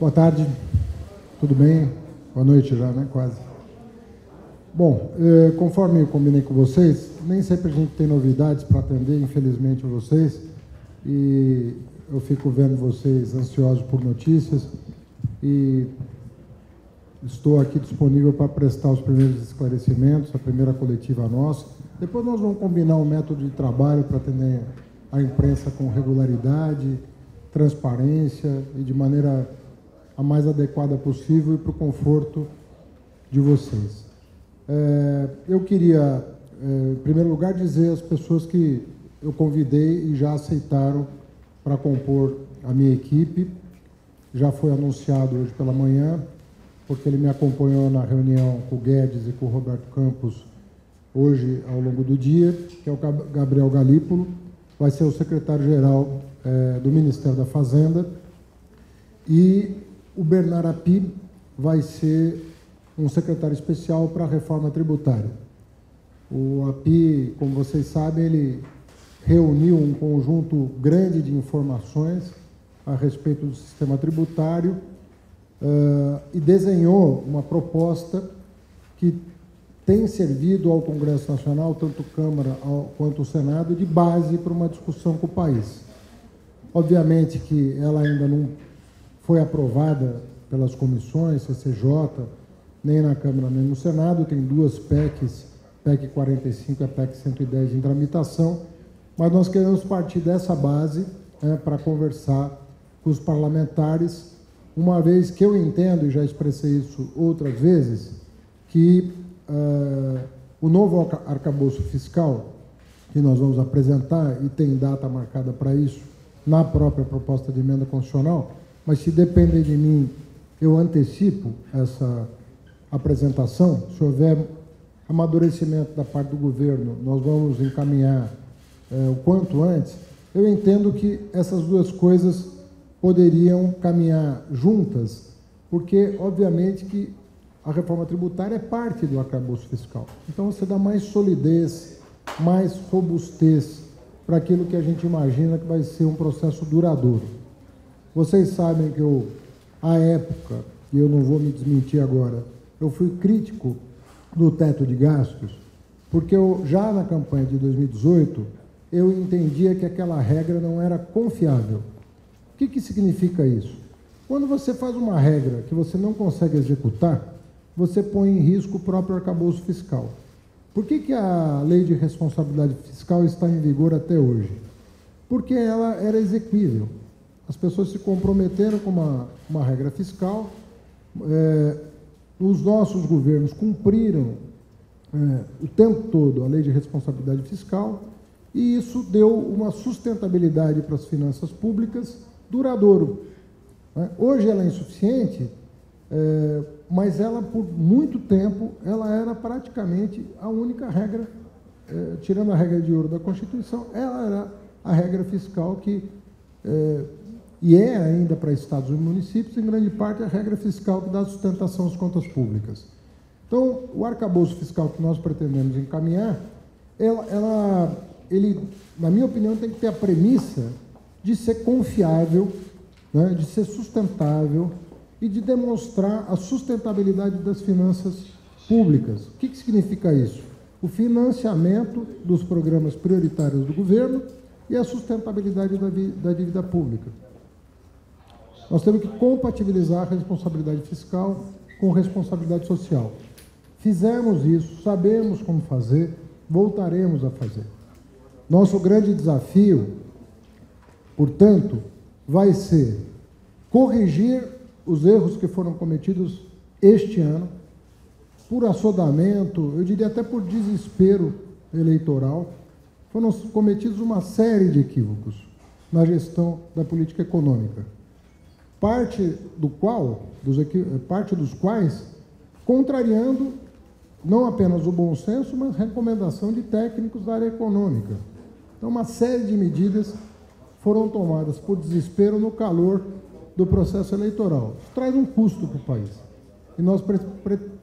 Boa tarde, tudo bem? Boa noite já, né? Quase. Bom, conforme eu combinei com vocês, nem sempre a gente tem novidades para atender, infelizmente, vocês, e eu fico vendo vocês ansiosos por notícias e estou aqui disponível para prestar os primeiros esclarecimentos, a primeira coletiva nossa. Depois nós vamos combinar um método de trabalho para atender a imprensa com regularidade, transparência e de maneira a mais adequada possível e para o conforto de vocês. Eu queria, em primeiro lugar, dizer às pessoas que eu convidei e já aceitaram para compor a minha equipe. Já foi anunciado hoje pela manhã, porque ele me acompanhou na reunião com o Guedes e com o Roberto Campos hoje ao longo do dia, que é o Gabriel Galípolo, vai ser o secretário-geral do Ministério da Fazenda, e o Bernard Api vai ser um secretário especial para a reforma tributária. O Api, como vocês sabem, ele reuniu um conjunto grande de informações a respeito do sistema tributário e desenhou uma proposta que tem servido ao Congresso Nacional, tanto Câmara quanto o Senado, de base para uma discussão com o país. Obviamente que ela ainda não foi aprovada pelas comissões, CCJ, nem na Câmara nem no Senado, tem duas PECs, PEC 45 e a PEC 110 em tramitação, mas nós queremos partir dessa base para conversar com os parlamentares, uma vez que eu entendo, e já expressei isso outras vezes, que o novo arcabouço fiscal que nós vamos apresentar, e tem data marcada para isso, na própria proposta de emenda constitucional, mas se depender de mim, eu antecipo essa apresentação. Se houver amadurecimento da parte do governo, nós vamos encaminhar o quanto antes. Eu entendo que essas duas coisas poderiam caminhar juntas, porque, obviamente, que a reforma tributária é parte do arcabouço fiscal. Então, você dá mais solidez, mais robustez para aquilo que a gente imagina que vai ser um processo duradouro. Vocês sabem que eu, à época, e eu não vou me desmentir agora, eu fui crítico do teto de gastos, porque eu, já na campanha de 2018, eu entendia que aquela regra não era confiável. O que significa isso? Quando você faz uma regra que você não consegue executar, você põe em risco o próprio arcabouço fiscal. Por que a lei de responsabilidade fiscal está em vigor até hoje? Porque ela era exequível. As pessoas se comprometeram com uma regra fiscal, os nossos governos cumpriram o tempo todo a lei de responsabilidade fiscal, e isso deu uma sustentabilidade para as finanças públicas duradouro. Hoje ela é insuficiente, mas ela, por muito tempo, ela era praticamente a única regra, tirando a regra de ouro da Constituição, ela era a regra fiscal que, e é ainda para estados e municípios, em grande parte, a regra fiscal que dá sustentação às contas públicas. Então, o arcabouço fiscal que nós pretendemos encaminhar, ele, na minha opinião, tem que ter a premissa de ser confiável, né, de ser sustentável e de demonstrar a sustentabilidade das finanças públicas. O que significa isso? O financiamento dos programas prioritários do governo e a sustentabilidade da dívida pública. Nós temos que compatibilizar a responsabilidade fiscal com responsabilidade social. Fizemos isso, sabemos como fazer, voltaremos a fazer. Nosso grande desafio, portanto, vai ser corrigir os erros que foram cometidos este ano, por assodamento, eu diria até por desespero eleitoral. Foram cometidos uma série de equívocos na gestão da política econômica, parte dos quais contrariando não apenas o bom senso, mas recomendação de técnicos da área econômica. Então, uma série de medidas foram tomadas por desespero no calor do processo eleitoral. Isso traz um custo para o país. E nós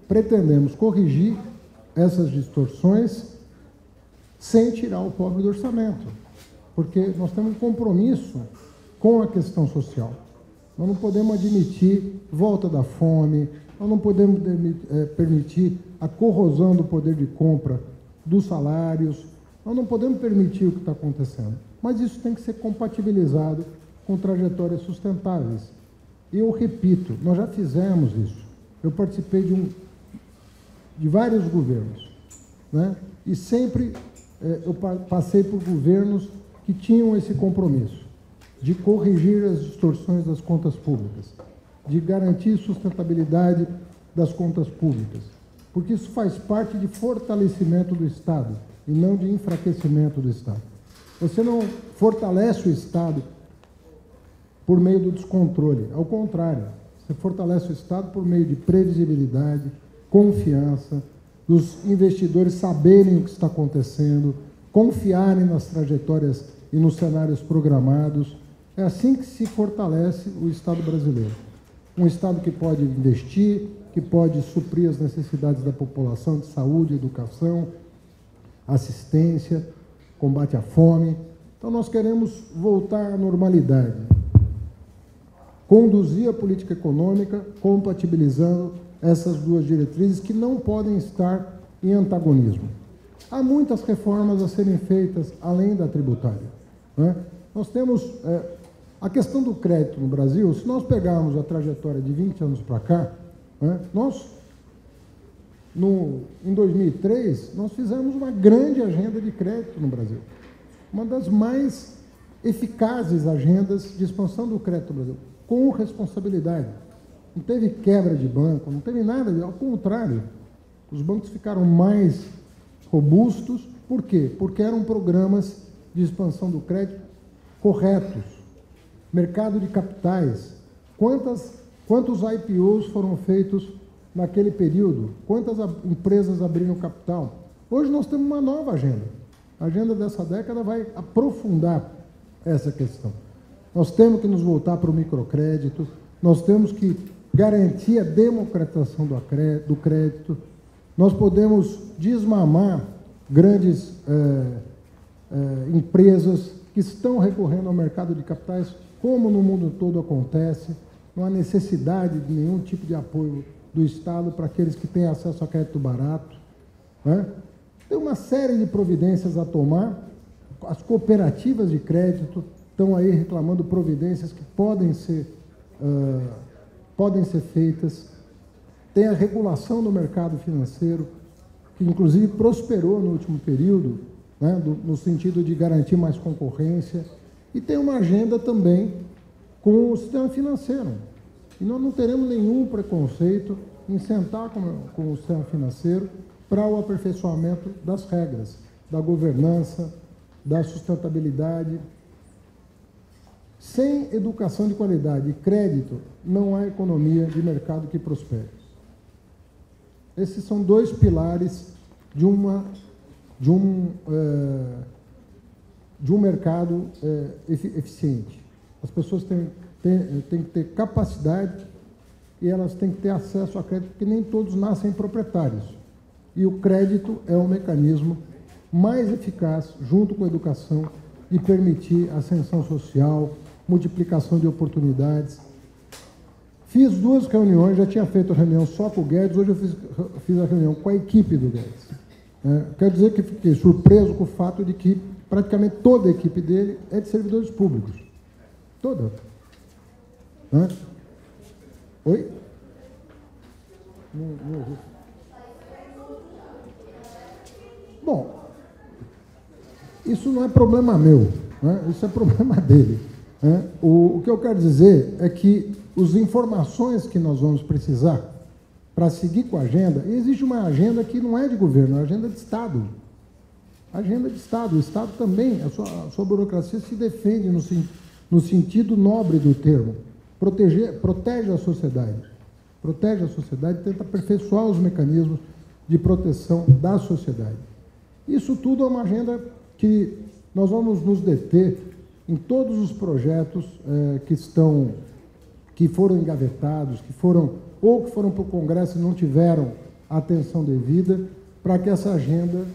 pretendemos corrigir essas distorções sem tirar o pobre do orçamento, porque nós temos um compromisso com a questão social. Nós não podemos admitir volta da fome, nós não podemos permitir a corrosão do poder de compra dos salários, nós não podemos permitir o que está acontecendo. Mas isso tem que ser compatibilizado com trajetórias sustentáveis. E eu repito, nós já fizemos isso. Eu participei de vários governos, né? E sempre eu passei por governos que tinham esse compromisso de corrigir as distorções das contas públicas, de garantir sustentabilidade das contas públicas, porque isso faz parte de fortalecimento do Estado e não de enfraquecimento do Estado. Você não fortalece o Estado por meio do descontrole, ao contrário, você fortalece o Estado por meio de previsibilidade, confiança, dos investidores saberem o que está acontecendo, confiarem nas trajetórias e nos cenários programados. É assim que se fortalece o Estado brasileiro. Um Estado que pode investir, que pode suprir as necessidades da população de saúde, educação, assistência, combate à fome. Então, nós queremos voltar à normalidade. Conduzir a política econômica compatibilizando essas duas diretrizes que não podem estar em antagonismo. Há muitas reformas a serem feitas além da tributária, né? Nós temos a questão do crédito no Brasil. Se nós pegarmos a trajetória de 20 anos para cá, né, em 2003, nós fizemos uma grande agenda de crédito no Brasil, uma das mais eficazes agendas de expansão do crédito no Brasil, com responsabilidade. Não teve quebra de banco, não teve nada, ao contrário, os bancos ficaram mais robustos. Por quê? Porque eram programas de expansão do crédito corretos. Mercado de capitais, quantos IPOs foram feitos naquele período? Quantas empresas abriram capital? Hoje nós temos uma nova agenda. A agenda dessa década vai aprofundar essa questão. Nós temos que nos voltar para o microcrédito, nós temos que garantir a democratização do crédito, nós podemos desmamar grandes empresas que estão recorrendo ao mercado de capitais, como no mundo todo acontece. Não há necessidade de nenhum tipo de apoio do Estado para aqueles que têm acesso a crédito barato, né? Tem uma série de providências a tomar. As cooperativas de crédito estão aí reclamando providências que podem ser feitas. Tem a regulação do mercado financeiro, que inclusive prosperou no último período, né, no sentido de garantir mais concorrência. E tem uma agenda também com o sistema financeiro. E nós não teremos nenhum preconceito em sentar com o sistema financeiro para o aperfeiçoamento das regras, da governança, da sustentabilidade. Sem educação de qualidade e crédito, não há economia de mercado que prospere. Esses são dois pilares de um mercado eficiente. As pessoas têm que ter capacidade e elas têm que ter acesso a crédito, porque nem todos nascem proprietários. E o crédito é o mecanismo mais eficaz, junto com a educação, de permitir ascensão social, multiplicação de oportunidades. Fiz 2 reuniões, já tinha feito a reunião só com o Guedes, hoje eu fiz a reunião com a equipe do Guedes. Quero dizer que fiquei surpreso com o fato de que praticamente toda a equipe dele é de servidores públicos. Toda. Oi? Não ouvi. Bom, isso não é problema meu, né? Isso é problema dele. Né? O que eu quero dizer é que as informações que nós vamos precisar para seguir com a agenda, e existe uma agenda que não é de governo, é uma agenda de Estado. Agenda de Estado. O Estado também, a sua burocracia se defende no sentido nobre do termo. Protege a sociedade. Protege a sociedade e tenta aperfeiçoar os mecanismos de proteção da sociedade. Isso tudo é uma agenda que nós vamos nos deter em todos os projetos que foram engavetados, que foram para o Congresso e não tiveram a atenção devida, para que essa agenda,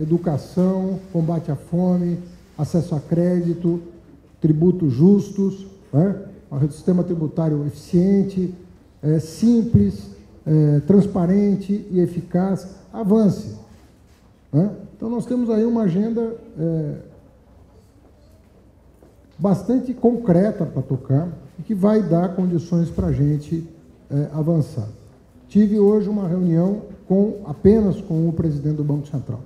educação, combate à fome, acesso a crédito, tributos justos, né, um sistema tributário eficiente, simples, transparente e eficaz, avance, né? Então, nós temos aí uma agenda bastante concreta para tocar e que vai dar condições para a gente avançar. Tive hoje uma reunião apenas com o presidente do Banco Central,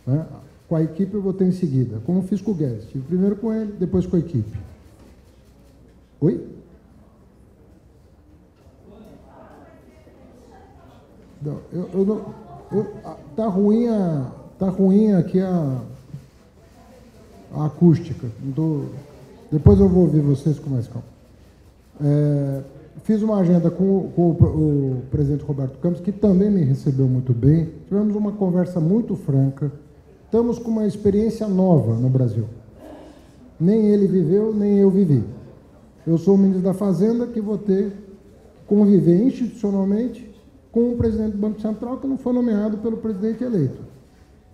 né? Com a equipe eu vou ter em seguida, como fiz com o Guedes. Tive primeiro com ele, depois com a equipe. Oi? Não, tá ruim aqui a acústica. Depois eu vou ouvir vocês com mais calma. Fiz uma agenda com o presidente Roberto Campos, que também me recebeu muito bem. Tivemos uma conversa muito franca. Estamos com uma experiência nova no Brasil. Nem ele viveu, nem eu vivi. Eu sou o ministro da Fazenda, que vou ter que conviver institucionalmente com o presidente do Banco Central, que não foi nomeado pelo presidente eleito.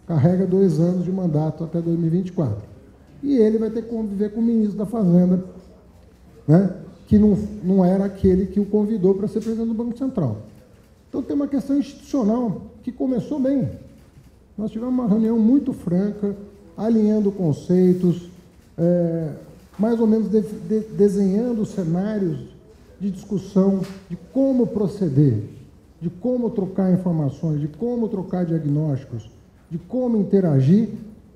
Carrega 2 anos de mandato até 2024. E ele vai ter que conviver com o ministro da Fazenda, né, que não era aquele que o convidou para ser presidente do Banco Central. Então, tem uma questão institucional que começou bem. Nós tivemos uma reunião muito franca, alinhando conceitos, mais ou menos desenhando cenários de discussão de como proceder, de como trocar informações, de como trocar diagnósticos, de como interagir,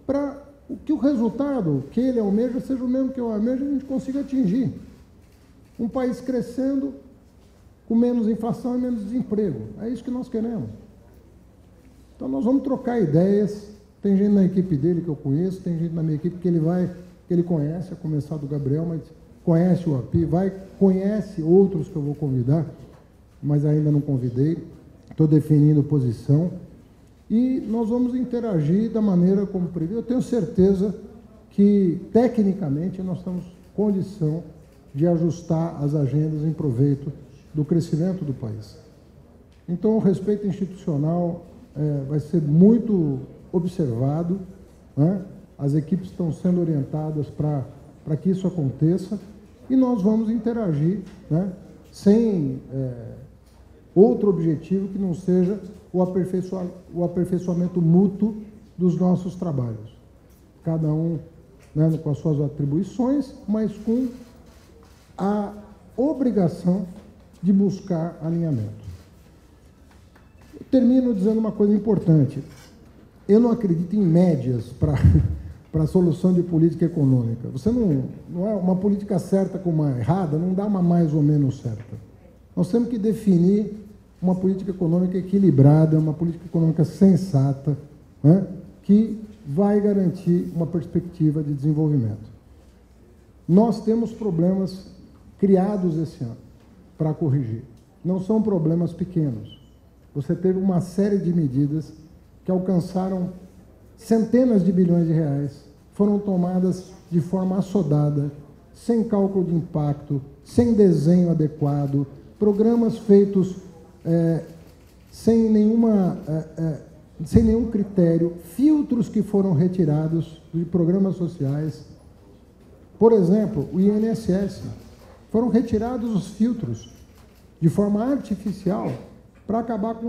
para que o resultado que ele almeja seja o mesmo que eu almejo e a gente consiga atingir. Um país crescendo, com menos inflação e menos desemprego. É isso que nós queremos. Então, nós vamos trocar ideias. Tem gente na equipe dele que eu conheço, tem gente na minha equipe que ele conhece, a começar do Gabriel, mas conhece o API, conhece outros que eu vou convidar, mas ainda não convidei. Estou definindo posição. E nós vamos interagir da maneira como previsto. Eu tenho certeza que, tecnicamente, nós temos condição de ajustar as agendas em proveito do crescimento do país. Então, o respeito institucional vai ser muito observado, né? As equipes estão sendo orientadas para que isso aconteça e nós vamos interagir, né, sem outro objetivo que não seja o aperfeiçoamento mútuo dos nossos trabalhos. Cada um, né, com as suas atribuições, mas com a obrigação de buscar alinhamento. Eu termino dizendo uma coisa importante. Eu não acredito em médias para a solução de política econômica. Você não é uma política certa com uma errada, não dá uma mais ou menos certa. Nós temos que definir uma política econômica equilibrada, uma política econômica sensata, né, que vai garantir uma perspectiva de desenvolvimento. Nós temos problemas criados esse ano para corrigir. Não são problemas pequenos. Você teve uma série de medidas que alcançaram centenas de bilhões de reais, foram tomadas de forma assodada, sem cálculo de impacto, sem desenho adequado, programas feitos sem nenhum critério, filtros que foram retirados de programas sociais. Por exemplo, o INSS. Foram retirados os filtros de forma artificial para acabar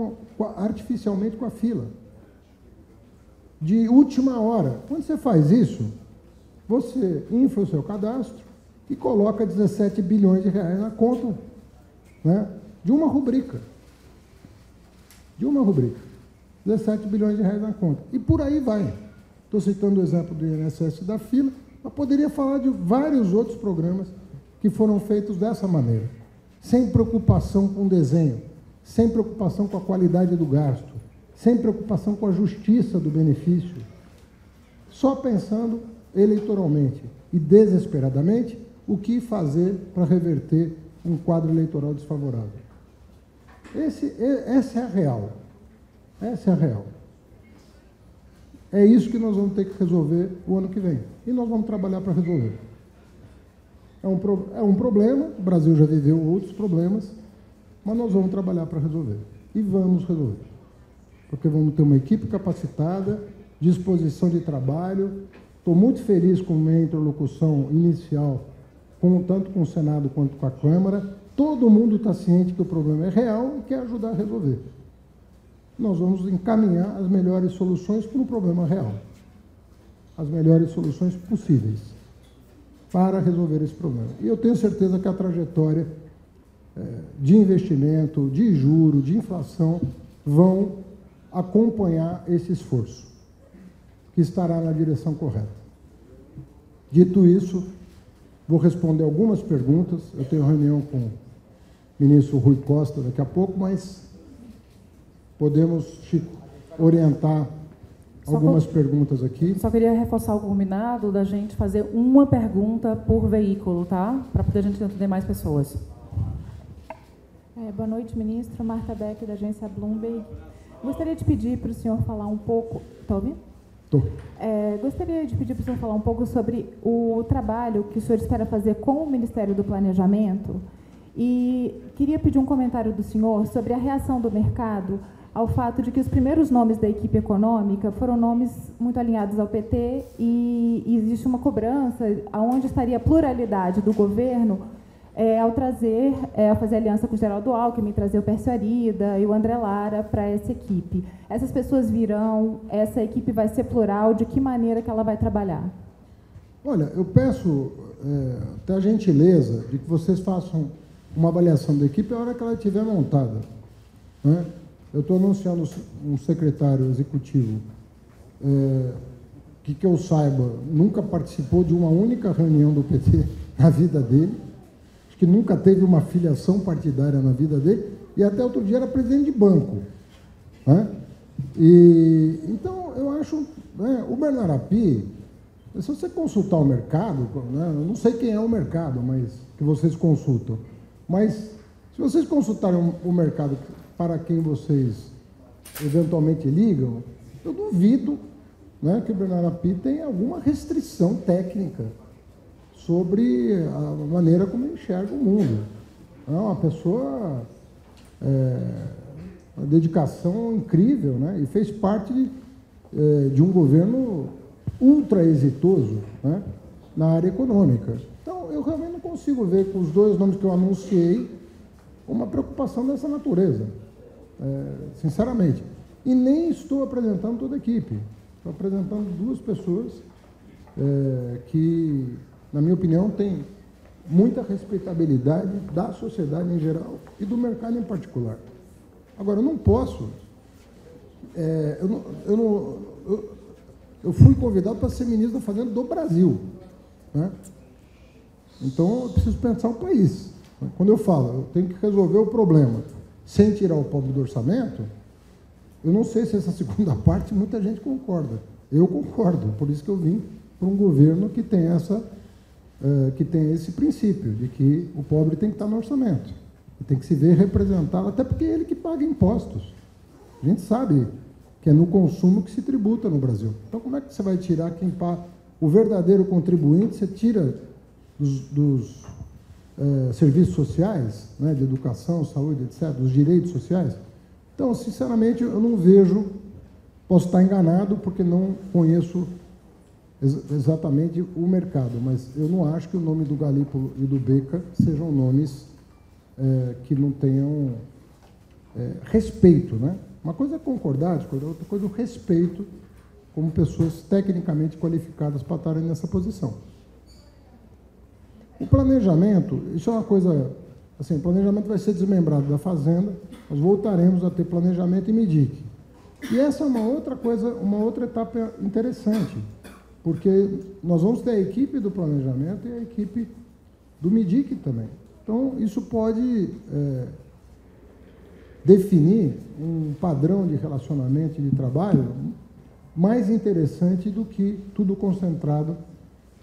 artificialmente com a fila. De última hora. Quando você faz isso, você infla o seu cadastro e coloca 17 bilhões de reais na conta, né, de uma rubrica. De uma rubrica. 17 bilhões de reais na conta. E por aí vai. Estou citando o exemplo do INSS da fila, mas poderia falar de vários outros programas que foram feitos dessa maneira, sem preocupação com o desenho, sem preocupação com a qualidade do gasto, sem preocupação com a justiça do benefício, só pensando eleitoralmente e desesperadamente o que fazer para reverter um quadro eleitoral desfavorável. Essa é a real. Essa é a real. É isso que nós vamos ter que resolver o ano que vem. E nós vamos trabalhar para resolver. É um problema, o Brasil já viveu outros problemas, mas nós vamos trabalhar para resolver. E vamos resolver. Porque vamos ter uma equipe capacitada, disposição de trabalho. Estou muito feliz com a minha interlocução inicial tanto com o Senado quanto com a Câmara. Todo mundo está ciente que o problema é real e quer ajudar a resolver. Nós vamos encaminhar as melhores soluções para um problema real. As melhores soluções possíveis para resolver esse problema. E eu tenho certeza que a trajetória de investimento, de juro, de inflação, vão acompanhar esse esforço, que estará na direção correta. Dito isso, vou responder algumas perguntas. Eu tenho reunião com o ministro Rui Costa daqui a pouco, mas podemos te orientar algumas perguntas aqui. Só queria reforçar o combinado da gente fazer uma pergunta por veículo, tá? Para poder a gente atender mais pessoas. Boa noite, ministro. Marta Beck, da agência Bloomberg. Gostaria de pedir para o senhor falar um pouco... Está ouvindo? Estou. Gostaria de pedir para o senhor falar um pouco sobre o trabalho que o senhor espera fazer com o Ministério do Planejamento e queria pedir um comentário do senhor sobre a reação do mercado ao fato de que os primeiros nomes da equipe econômica foram nomes muito alinhados ao PT e existe uma cobrança aonde estaria a pluralidade do governo ao fazer aliança com o Geraldo Alckmin, trazer o Pércio Arida e o André Lara para essa equipe. Essas pessoas virão, essa equipe vai ser plural, de que maneira que ela vai trabalhar? Olha, eu peço até a gentileza de que vocês façam uma avaliação da equipe a hora que ela estiver montada, né? Eu estou anunciando um secretário executivo que eu saiba, nunca participou de uma única reunião do PT na vida dele, que nunca teve uma filiação partidária na vida dele, e até outro dia era presidente de banco, né? Então, eu acho, né, o Bernardo Api, se você consultar o mercado, né, eu não sei quem é o mercado, mas que vocês consultam, mas se vocês consultarem o mercado para quem vocês eventualmente ligam, eu duvido, né, que o Bernardo Api tenha alguma restrição técnica sobre a maneira como ele enxerga o mundo. É uma pessoa, uma dedicação incrível, né? E fez parte de um governo ultra exitoso, né, na área econômica. Então, eu realmente não consigo ver com os dois nomes que eu anunciei uma preocupação dessa natureza, sinceramente. E nem estou apresentando toda a equipe. Estou apresentando duas pessoas que, na minha opinião, tem muita respeitabilidade da sociedade em geral e do mercado em particular. Agora, eu não posso... Eu fui convidado para ser ministro da Fazenda do Brasil, né? Então, eu preciso pensar o país. Quando eu falo, eu tenho que resolver o problema sem tirar o pobre do orçamento, eu não sei se essa segunda parte muita gente concorda. Eu concordo, por isso que eu vim para um governo que tem esse princípio de que o pobre tem que estar no orçamento, tem que se ver representado, até porque é ele que paga impostos. A gente sabe que é no consumo que se tributa no Brasil. Então, como é que você vai tirar quem paga? O verdadeiro contribuinte, você tira dos serviços sociais, né, de educação, saúde, etc., dos direitos sociais. Então, sinceramente, eu não vejo, posso estar enganado, porque não conheço exatamente o mercado, mas eu não acho que o nome do Galípolo e do Beca sejam nomes que não tenham respeito, né? Uma coisa é concordar, outra coisa é o respeito como pessoas tecnicamente qualificadas para estarem nessa posição. O planejamento, isso é uma coisa, assim, o planejamento vai ser desmembrado da Fazenda, nós voltaremos a ter planejamento e MIDIC. E essa é uma outra coisa, uma outra etapa interessante, porque nós vamos ter a equipe do planejamento e a equipe do MIDIC também. Então, isso pode definir um padrão de relacionamento e de trabalho mais interessante do que tudo concentrado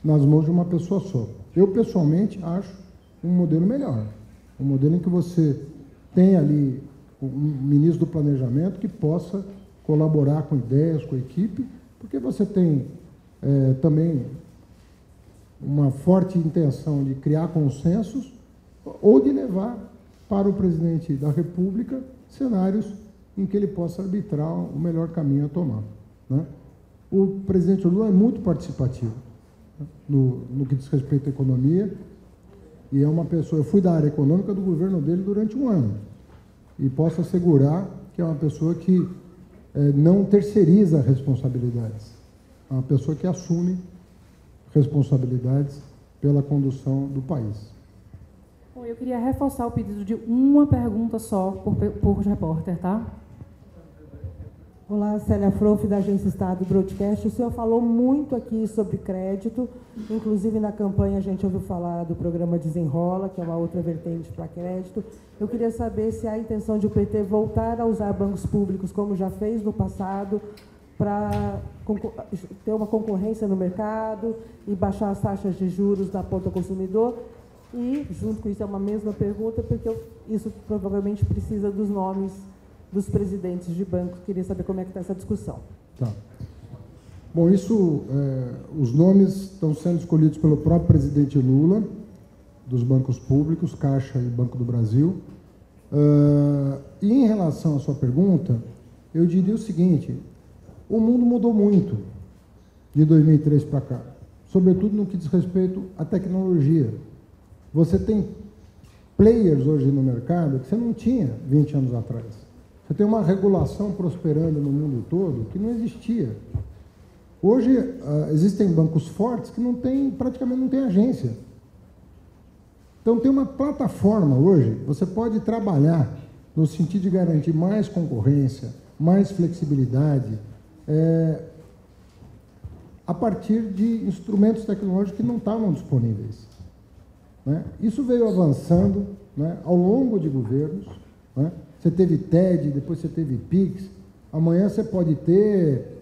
nas mãos de uma pessoa só. Eu, pessoalmente, acho um modelo melhor. Um modelo em que você tem ali um ministro do planejamento que possa colaborar com ideias, com a equipe, porque você tem também uma forte intenção de criar consensos ou de levar para o presidente da República cenários em que ele possa arbitrar o melhor caminho a tomar, né? O presidente Lula é muito participativo, né, no que diz respeito à economia. E é uma pessoa, eu fui da área econômica do governo dele durante um ano, e posso assegurar que é uma pessoa que não terceiriza responsabilidades, é uma pessoa que assume responsabilidades pela condução do país. Bom, eu queria reforçar o pedido de uma pergunta só por repórter, tá? Olá, Célia Frouf, da Agência Estado Broadcast. O senhor falou muito aqui sobre crédito, inclusive na campanha a gente ouviu falar do programa Desenrola, que é uma outra vertente para crédito. Eu queria saber se há a intenção de o PT voltar a usar bancos públicos, como já fez no passado, para ter uma concorrência no mercado e baixar as taxas de juros na ponta consumidor. E, junto com isso, é uma mesma pergunta, porque isso provavelmente precisa dos nomes dos presidentes de bancos. Queria saber como é que está essa discussão. Tá. Bom, os nomes estão sendo escolhidos pelo próprio presidente Lula, dos bancos públicos, Caixa e Banco do Brasil. E em relação à sua pergunta, eu diria o seguinte: o mundo mudou muito de 2003 para cá, sobretudo no que diz respeito à tecnologia. Você tem players hoje no mercado que você não tinha 20 anos atrás. Você tem uma regulação prosperando no mundo todo que não existia. Hoje, existem bancos fortes que praticamente não tem agência. Então, tem uma plataforma hoje, você pode trabalhar no sentido de garantir mais concorrência, mais flexibilidade, a partir de instrumentos tecnológicos que não estavam disponíveis. Né? Isso veio avançando, né, ao longo de governos. Né? Você teve TED, depois você teve PIX. Amanhã você pode ter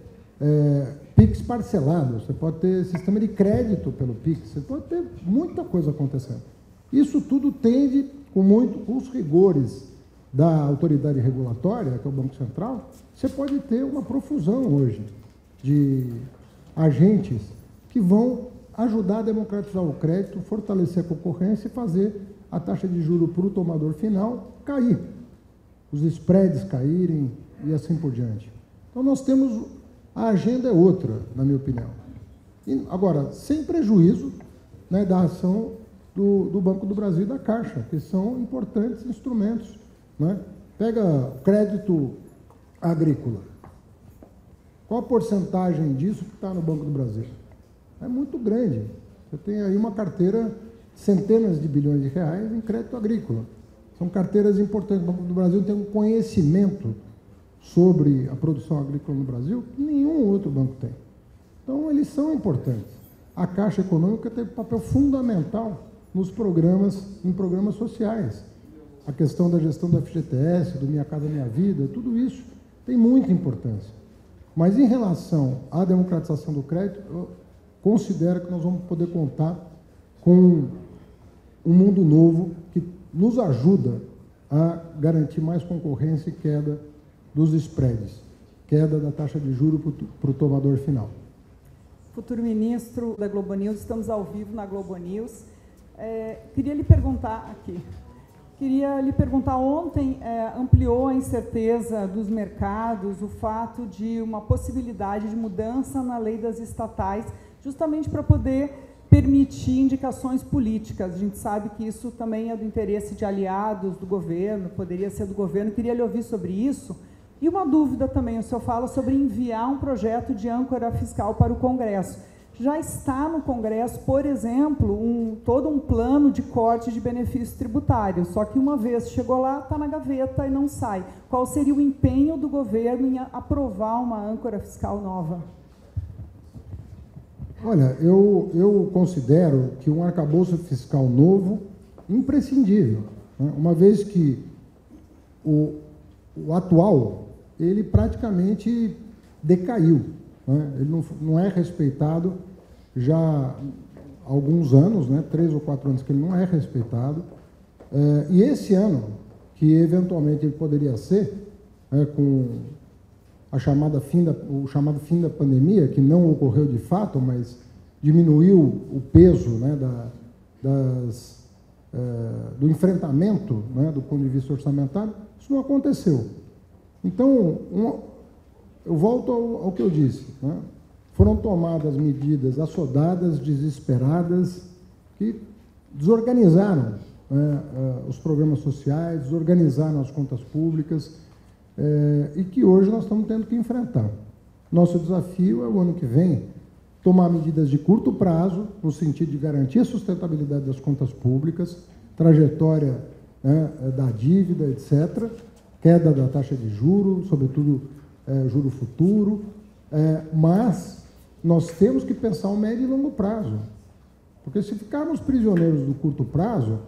PIX parcelado, você pode ter sistema de crédito pelo PIX, você pode ter muita coisa acontecendo. Isso tudo tende, com os rigores da autoridade regulatória, que é o Banco Central, você pode ter uma profusão hoje de agentes que vão ajudar a democratizar o crédito, fortalecer a concorrência e fazer a taxa de juros para o tomador final cair, os spreads caírem e assim por diante. Então, nós temos... A agenda é outra, na minha opinião. E, agora, sem prejuízo, né, da ação do Banco do Brasil e da Caixa, que são importantes instrumentos. Né? Pega crédito agrícola. Qual a porcentagem disso que está no Banco do Brasil? É muito grande. Você tem aí uma carteira de centenas de bilhões de reais em crédito agrícola. São carteiras importantes. O Banco do Brasil tem um conhecimento sobre a produção agrícola no Brasil que nenhum outro banco tem. Então, eles são importantes. A Caixa Econômica tem um papel fundamental em programas sociais. A questão da gestão do FGTS, do Minha Casa Minha Vida, tudo isso tem muita importância. Mas, em relação à democratização do crédito, eu considero que nós vamos poder contar com um mundo novo que nos ajuda a garantir mais concorrência e queda dos spreads, queda da taxa de juros para o tomador final. Futuro ministro da Globo News, estamos ao vivo na Globo News. Queria lhe perguntar ontem ampliou a incerteza dos mercados o fato de uma possibilidade de mudança na lei das estatais, justamente para poder permitir indicações políticas. A gente sabe que isso também é do interesse de aliados do governo, poderia ser do governo. Queria lhe ouvir sobre isso. E uma dúvida também, o senhor fala sobre enviar um projeto de âncora fiscal para o Congresso. Já está no Congresso, por exemplo, todo um plano de corte de benefícios tributários, só que uma vez chegou lá, está na gaveta e não sai. Qual seria o empenho do governo em aprovar uma âncora fiscal nova? Olha, eu considero que um arcabouço fiscal novo imprescindível, né? Uma vez que o atual ele praticamente decaiu, né? Ele não é respeitado já há alguns anos, né? 3 ou 4 anos que ele não é respeitado, e esse ano, que eventualmente ele poderia ser, com o chamado fim da pandemia, que não ocorreu de fato, mas diminuiu o peso, né, do enfrentamento, né, do ponto de vista orçamentário, isso não aconteceu. Então, eu volto ao que eu disse, né? Foram tomadas medidas assodadas, desesperadas, que desorganizaram os programas sociais, desorganizaram as contas públicas, e que hoje nós estamos tendo que enfrentar. Nosso desafio é, o ano que vem, tomar medidas de curto prazo, no sentido de garantir a sustentabilidade das contas públicas, trajetória, né, da dívida, etc., queda da taxa de juros, sobretudo juro futuro, mas nós temos que pensar o médio e longo prazo, porque se ficarmos prisioneiros do curto prazo,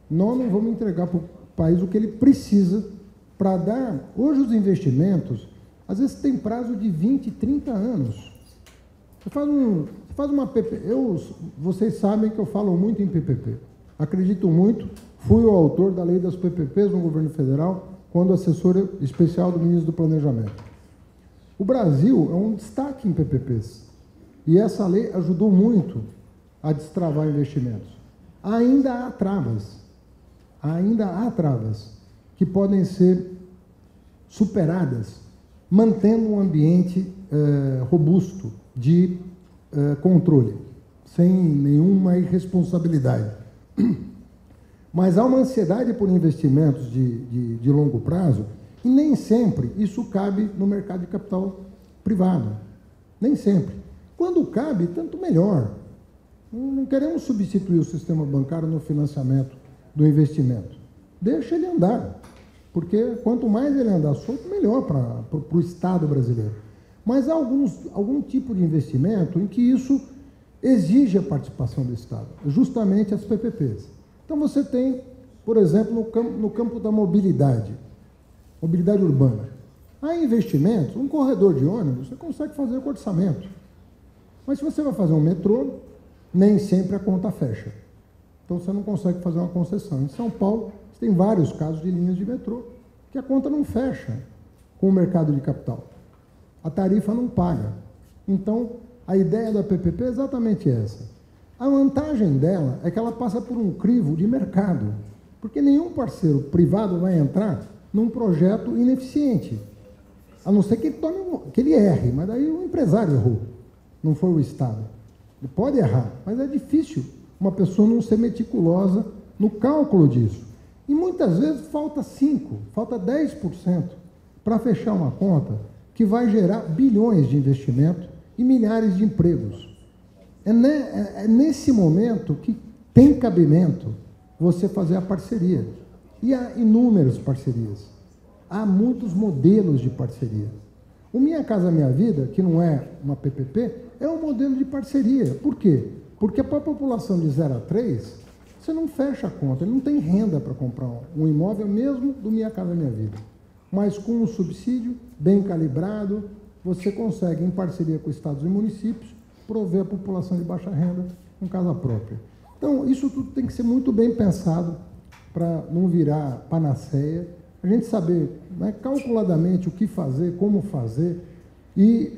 nós não vamos entregar para o país o que ele precisa para dar. Hoje os investimentos, às vezes tem prazo de 20, 30 anos. Você faz uma PPP, vocês sabem que eu falo muito em PPP, acredito muito, fui o autor da lei das PPPs no governo federal, quando assessor especial do ministro do Planejamento. O Brasil é um destaque em PPPs, e essa lei ajudou muito a destravar investimentos. Ainda há travas que podem ser superadas, mantendo um ambiente robusto de controle, sem nenhuma irresponsabilidade. Mas há uma ansiedade por investimentos de longo prazo, e nem sempre isso cabe no mercado de capital privado. Nem sempre. Quando cabe, tanto melhor. Não queremos substituir o sistema bancário no financiamento do investimento. Deixa ele andar, porque quanto mais ele andar solto, melhor para o Estado brasileiro. Mas há algum tipo de investimento em que isso exige a participação do Estado, justamente as PPPs. Então você tem, por exemplo, no campo da mobilidade urbana. Há investimentos, um corredor de ônibus, você consegue fazer com orçamento. Mas se você vai fazer um metrô, nem sempre a conta fecha. Então você não consegue fazer uma concessão. Em São Paulo, você tem vários casos de linhas de metrô que a conta não fecha com o mercado de capital. A tarifa não paga. Então, a ideia da PPP é exatamente essa. A vantagem dela é que ela passa por um crivo de mercado, porque nenhum parceiro privado vai entrar num projeto ineficiente, a não ser que ele erre, mas daí o empresário errou, não foi o Estado. Ele pode errar, mas é difícil uma pessoa não ser meticulosa no cálculo disso. E muitas vezes falta 10% para fechar uma conta que vai gerar bilhões de investimento e milhares de empregos. É nesse momento que tem cabimento você fazer a parceria. E há inúmeras parcerias. Há muitos modelos de parceria. O Minha Casa Minha Vida, que não é uma PPP, é um modelo de parceria. Por quê? Porque para a população de 0 a 3, você não fecha a conta, ele não tem renda para comprar um imóvel mesmo do Minha Casa Minha Vida. Mas com um subsídio bem calibrado, você consegue, em parceria com estados e municípios, prover a população de baixa renda com casa própria. Então, isso tudo tem que ser muito bem pensado para não virar panaceia, a gente saber, né, calculadamente o que fazer, como fazer, e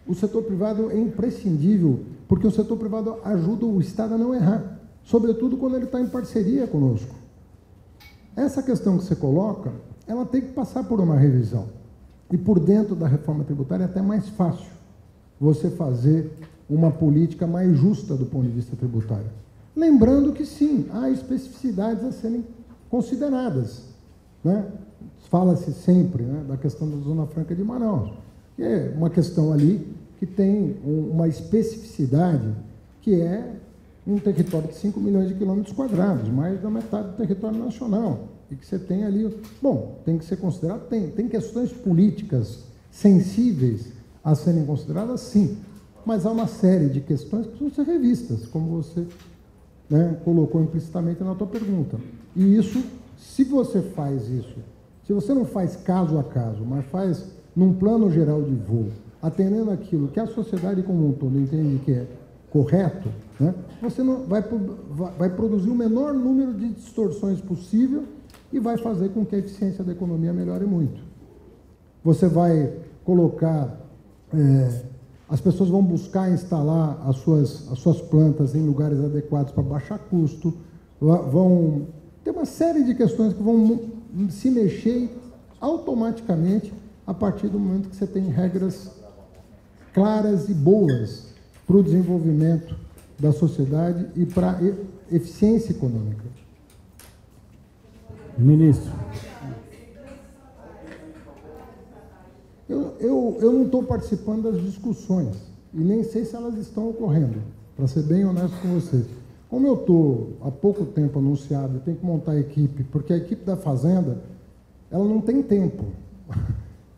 o setor privado é imprescindível, porque o setor privado ajuda o Estado a não errar, sobretudo quando ele está em parceria conosco. Essa questão que você coloca, ela tem que passar por uma revisão. E por dentro da reforma tributária é até mais fácil você fazer uma política mais justa do ponto de vista tributário. Lembrando que, sim, há especificidades a serem consideradas, né? Fala-se sempre, né, da questão da Zona Franca de Manaus, que é uma questão ali que tem uma especificidade que é um território de 5 milhões de quilômetros quadrados, mais da metade do território nacional, e que você tem ali, bom, tem que ser considerado, tem questões políticas sensíveis a serem consideradas, sim, mas há uma série de questões que precisam ser revistas, como você, né, colocou implicitamente na tua pergunta. E isso, se você faz isso, se você não faz caso a caso, mas faz num plano geral de voo, atendendo aquilo que a sociedade como um todo entende que é correto, né, você não vai produzir o menor número de distorções possível e vai fazer com que a eficiência da economia melhore muito. Você vai colocar... as pessoas vão buscar instalar as suas plantas em lugares adequados para baixar custo, vão ter uma série de questões que vão se mexer automaticamente a partir do momento que você tem regras claras e boas para o desenvolvimento da sociedade e para eficiência econômica. Ministro. Eu não estou participando das discussões e nem sei se elas estão ocorrendo, para ser bem honesto com vocês. Como eu estou há pouco tempo anunciado e tenho que montar a equipe, porque a equipe da Fazenda, ela não tem tempo.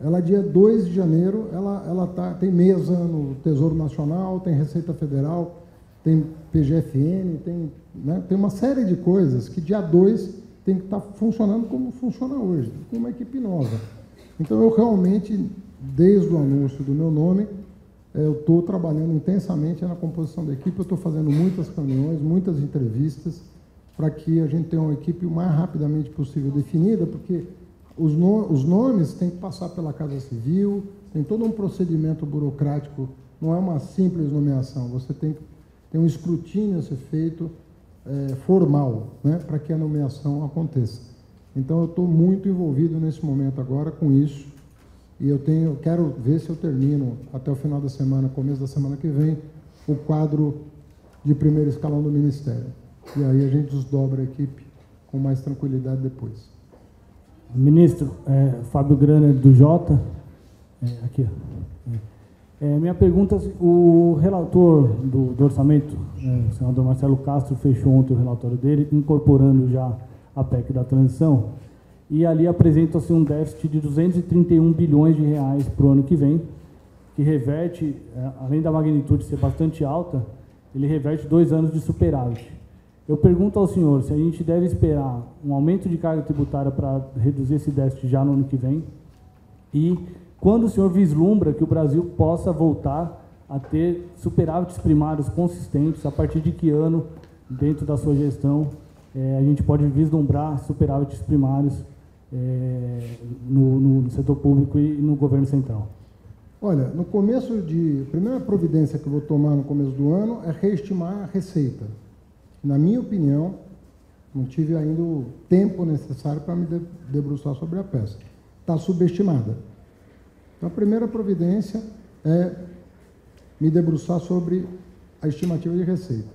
Ela, dia 2 de janeiro, tem mesa no Tesouro Nacional, tem Receita Federal, tem PGFN, tem uma série de coisas que dia 2 tem que estar funcionando como funciona hoje, com uma equipe nova. Então, eu realmente, desde o anúncio do meu nome, eu estou trabalhando intensamente na composição da equipe, eu estou fazendo muitas reuniões, muitas entrevistas, para que a gente tenha uma equipe o mais rapidamente possível definida, porque os nomes têm que passar pela Casa Civil, tem todo um procedimento burocrático, não é uma simples nomeação, você tem um escrutínio a ser feito formal, né, para que a nomeação aconteça. Então, eu estou muito envolvido nesse momento agora com isso, e eu quero ver se eu termino até o final da semana, começo da semana que vem, o quadro de primeiro escalão do Ministério. E aí a gente desdobra a equipe com mais tranquilidade depois. Ministro, Fábio Graner, do Jota. Aqui. Minha pergunta, o relator do orçamento, o senador Marcelo Castro, fechou ontem o relatório dele, incorporando já a PEC da transição, e ali apresenta-se um déficit de 231 bilhões de reais para o ano que vem, que reverte, além da magnitude ser bastante alta, ele reverte 2 anos de superávit. Eu pergunto ao senhor se a gente deve esperar um aumento de carga tributária para reduzir esse déficit já no ano que vem, e quando o senhor vislumbra que o Brasil possa voltar a ter superávites primários consistentes, a partir de que ano, dentro da sua gestão, a gente pode vislumbrar superávites primários no setor público e no governo central? Olha, a primeira providência que eu vou tomar no começo do ano é reestimar a receita. Na minha opinião, não tive ainda o tempo necessário para me debruçar sobre a peça. Está subestimada. Então, a primeira providência é me debruçar sobre a estimativa de receita.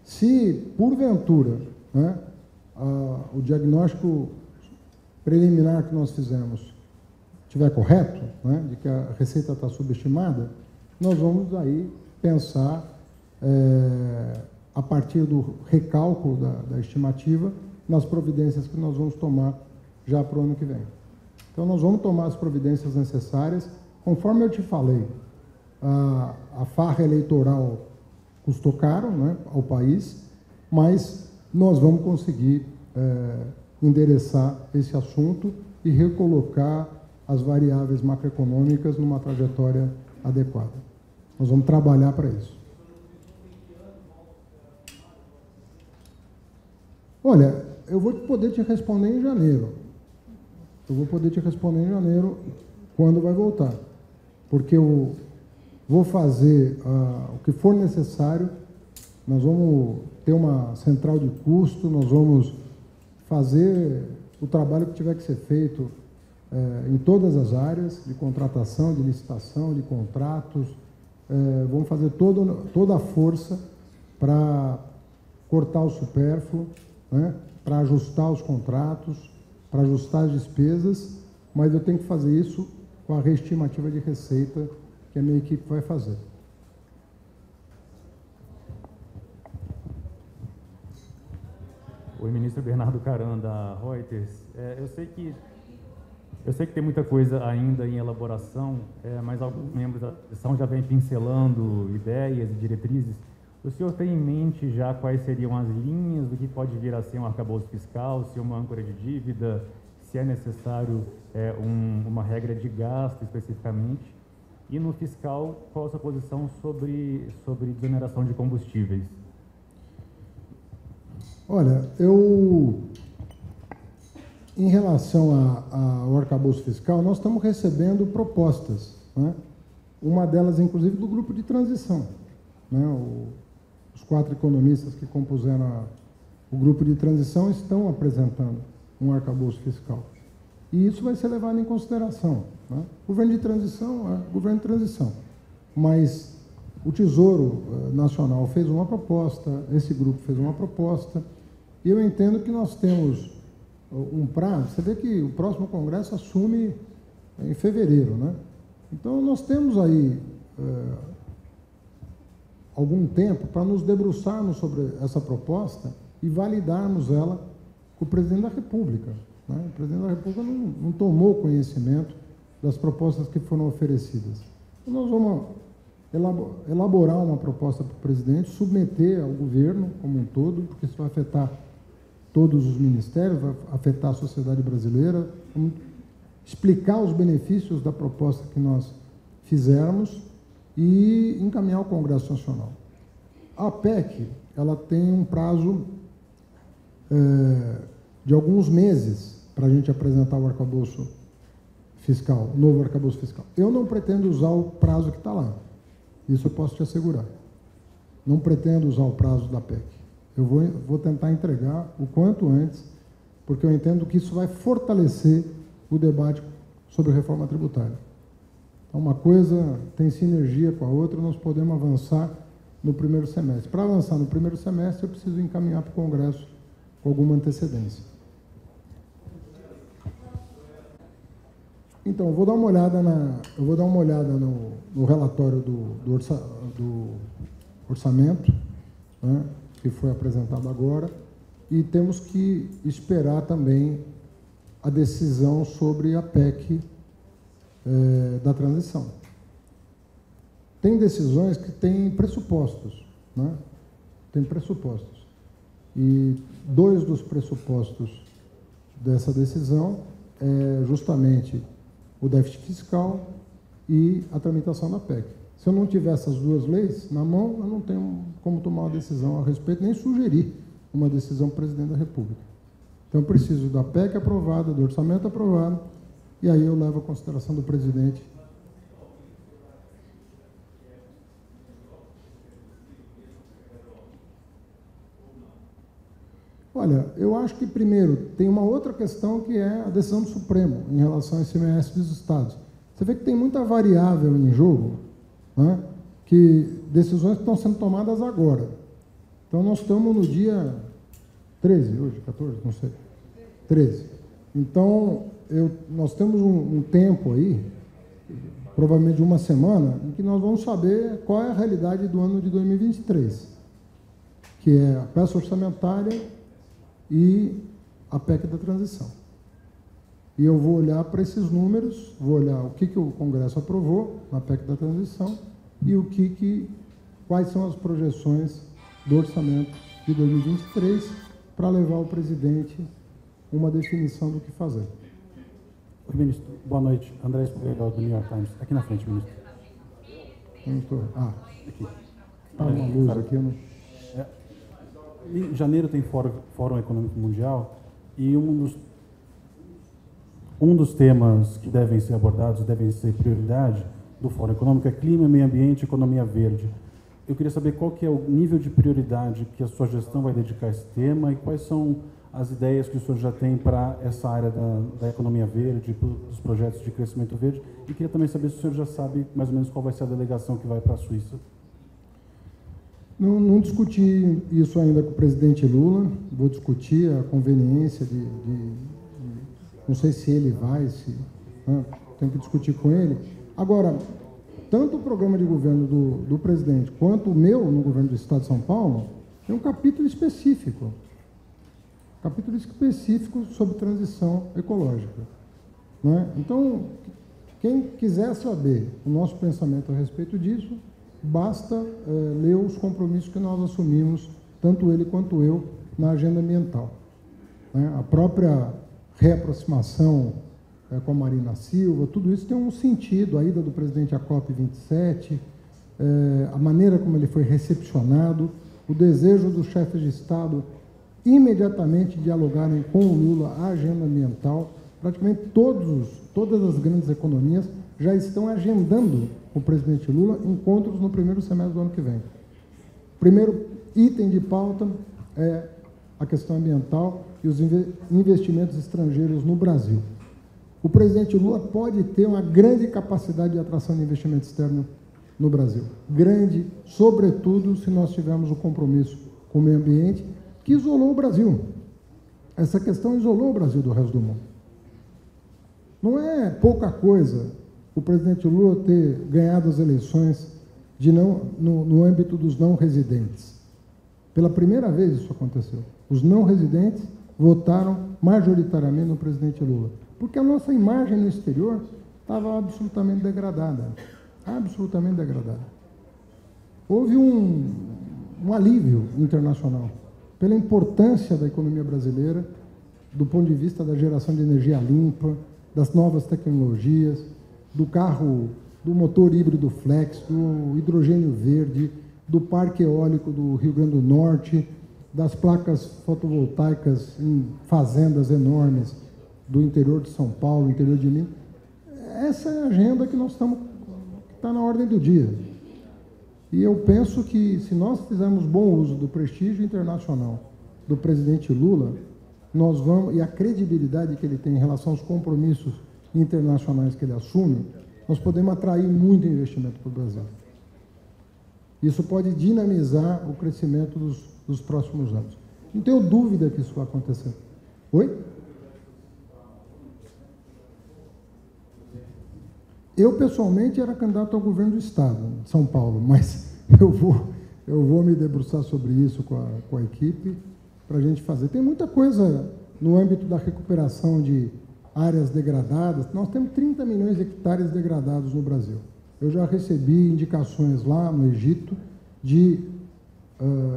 Se, porventura, o diagnóstico preliminar que nós fizemos estiver correto, de que a receita está subestimada, nós vamos aí pensar, a partir do recálculo da estimativa, nas providências que nós vamos tomar já para o ano que vem. Então, nós vamos tomar as providências necessárias, conforme eu te falei, a farra eleitoral custou caro, ao país, mas nós vamos conseguir endereçar esse assunto e recolocar as variáveis macroeconômicas numa trajetória adequada. Nós vamos trabalhar para isso. Olha, eu vou poder te responder em janeiro. Quando vai voltar. Porque eu vou fazer o que for necessário, nós vamos ter uma central de custo, nós vamos fazer o trabalho que tiver que ser feito em todas as áreas, de contratação, de licitação, de contratos, vamos fazer toda a força para cortar o supérfluo, para ajustar os contratos, para ajustar as despesas, mas eu tenho que fazer isso com a reestimativa de receita que a minha equipe vai fazer. Oi, ministro Bernardo Caram, da Reuters. Eu sei que tem muita coisa ainda em elaboração, mas alguns membros da sessão já vêm pincelando ideias e diretrizes. O senhor tem em mente já quais seriam as linhas do que pode vir a ser um arcabouço fiscal, se uma âncora de dívida, se é necessário uma regra de gasto especificamente? E no fiscal, qual a sua posição sobre desoneração de combustíveis? Olha, em relação ao arcabouço fiscal, nós estamos recebendo propostas, uma delas, inclusive, do grupo de transição. Os 4 economistas que compuseram o grupo de transição estão apresentando um arcabouço fiscal. E isso vai ser levado em consideração. Governo de transição é governo de transição. Mas O Tesouro Nacional fez uma proposta, esse grupo fez uma proposta, e eu entendo que nós temos um prazo. Você vê que o próximo Congresso assume em fevereiro, né? Então, nós temos aí algum tempo para nos debruçarmos sobre essa proposta e validarmos ela com o presidente da República, né? O presidente da República não tomou conhecimento das propostas que foram oferecidas. Então, nós vamos elaborar uma proposta para o presidente, submeter ao governo como um todo, porque isso vai afetar todos os ministérios, vai afetar a sociedade brasileira, vamos explicar os benefícios da proposta que nós fizermos e encaminhar ao Congresso Nacional. A PEC, ela tem um prazo de alguns meses para a gente apresentar o arcabouço fiscal, o novo arcabouço fiscal. Eu não pretendo usar o prazo que está lá, isso eu posso te assegurar. Não pretendo usar o prazo da PEC. Eu vou tentar entregar o quanto antes, porque eu entendo que isso vai fortalecer o debate sobre reforma tributária. Então, uma coisa tem sinergia com a outra, nós podemos avançar no primeiro semestre. Para avançar no primeiro semestre, eu preciso encaminhar para o Congresso com alguma antecedência. Então, eu vou dar uma olhada no relatório do orçamento, né, que foi apresentado agora, e temos que esperar também a decisão sobre a PEC da transição. Tem decisões que têm pressupostos, né? Tem pressupostos. E 2 dos pressupostos dessa decisão é justamente o déficit fiscal e a tramitação da PEC. Se eu não tiver essas 2 leis na mão, eu não tenho como tomar uma decisão a respeito, nem sugerir uma decisão do presidente da República. Então, eu preciso da PEC aprovada, do orçamento aprovado, e aí eu levo a consideração do presidente. Olha, eu acho que, primeiro, tem uma outra questão que é a decisão do Supremo em relação ao ICMS dos estados. Você vê que tem muita variável em jogo, né, que decisões que estão sendo tomadas agora. Então, nós estamos no dia 13, hoje, 14, não sei, 13. Então, nós temos um tempo aí, provavelmente uma semana, em que nós vamos saber qual é a realidade do ano de 2023, que é a peça orçamentária e a PEC da transição. E eu vou olhar para esses números, vou olhar o que o Congresso aprovou na PEC da transição e quais são as projeções do orçamento de 2023 para levar ao presidente uma definição do que fazer. Oi, ministro. Boa noite. André Escoveiro, do New York Times. Aqui na frente, ministro. Não estou. Aqui. Está uma luz aqui. Eu não... Em janeiro tem Fórum Econômico Mundial e um dos temas que devem ser abordados, devem ser prioridade do Fórum Econômico é clima, meio ambiente e economia verde. Eu queria saber qual que é o nível de prioridade que a sua gestão vai dedicar a esse tema e quais são as ideias que o senhor já tem para essa área da economia verde, dos projetos de crescimento verde. E queria também saber se o senhor já sabe mais ou menos qual vai ser a delegação que vai para a Suíça. Não discuti isso ainda com o presidente Lula, vou discutir a conveniência não sei se ele vai, tenho que discutir com ele. Agora, tanto o programa de governo do presidente quanto o meu no governo do Estado de São Paulo tem um capítulo específico sobre transição ecológica, né? Então, quem quiser saber o nosso pensamento a respeito disso, basta ler os compromissos que nós assumimos, tanto ele quanto eu, na agenda ambiental, né? A própria reaproximação com a Marina Silva, tudo isso tem um sentido, a ida do presidente à COP27, a maneira como ele foi recepcionado, o desejo dos chefes de Estado imediatamente dialogarem com o Lula a agenda ambiental. Praticamente todas as grandes economias já estão agendando com o presidente Lula encontros no primeiro semestre do ano que vem. O primeiro item de pauta é a questão ambiental e os investimentos estrangeiros no Brasil. O presidente Lula pode ter uma grande capacidade de atração de investimento externo no Brasil. Grande, sobretudo, se nós tivermos o compromisso com o meio ambiente, que isolou o Brasil. Essa questão isolou o Brasil do resto do mundo. Não é pouca coisa o presidente Lula ter ganhado as eleições no âmbito dos não residentes. Pela primeira vez isso aconteceu. Os não residentes votaram majoritariamente no presidente Lula, porque a nossa imagem no exterior estava absolutamente degradada. Absolutamente degradada. Houve um alívio internacional pela importância da economia brasileira, do ponto de vista da geração de energia limpa, das novas tecnologias, do carro, do motor híbrido flex, do hidrogênio verde, do parque eólico do Rio Grande do Norte, das placas fotovoltaicas em fazendas enormes do interior de São Paulo, interior de Minas. Essa é a agenda que nós estamos, que está na ordem do dia. E eu penso que, se nós fizermos bom uso do prestígio internacional do presidente Lula, nós vamos, e a credibilidade que ele tem em relação aos compromissos internacionais que ele assume, nós podemos atrair muito investimento para o Brasil. Isso pode dinamizar o crescimento dos próximos anos. Não tenho dúvida que isso vai acontecer. Oi? Eu, pessoalmente, era candidato ao governo do Estado, de São Paulo, mas eu vou me debruçar sobre isso com a equipe para a gente fazer. Tem muita coisa no âmbito da recuperação de áreas degradadas. Nós temos 30 milhões de hectares degradados no Brasil. Eu já recebi indicações lá no Egito de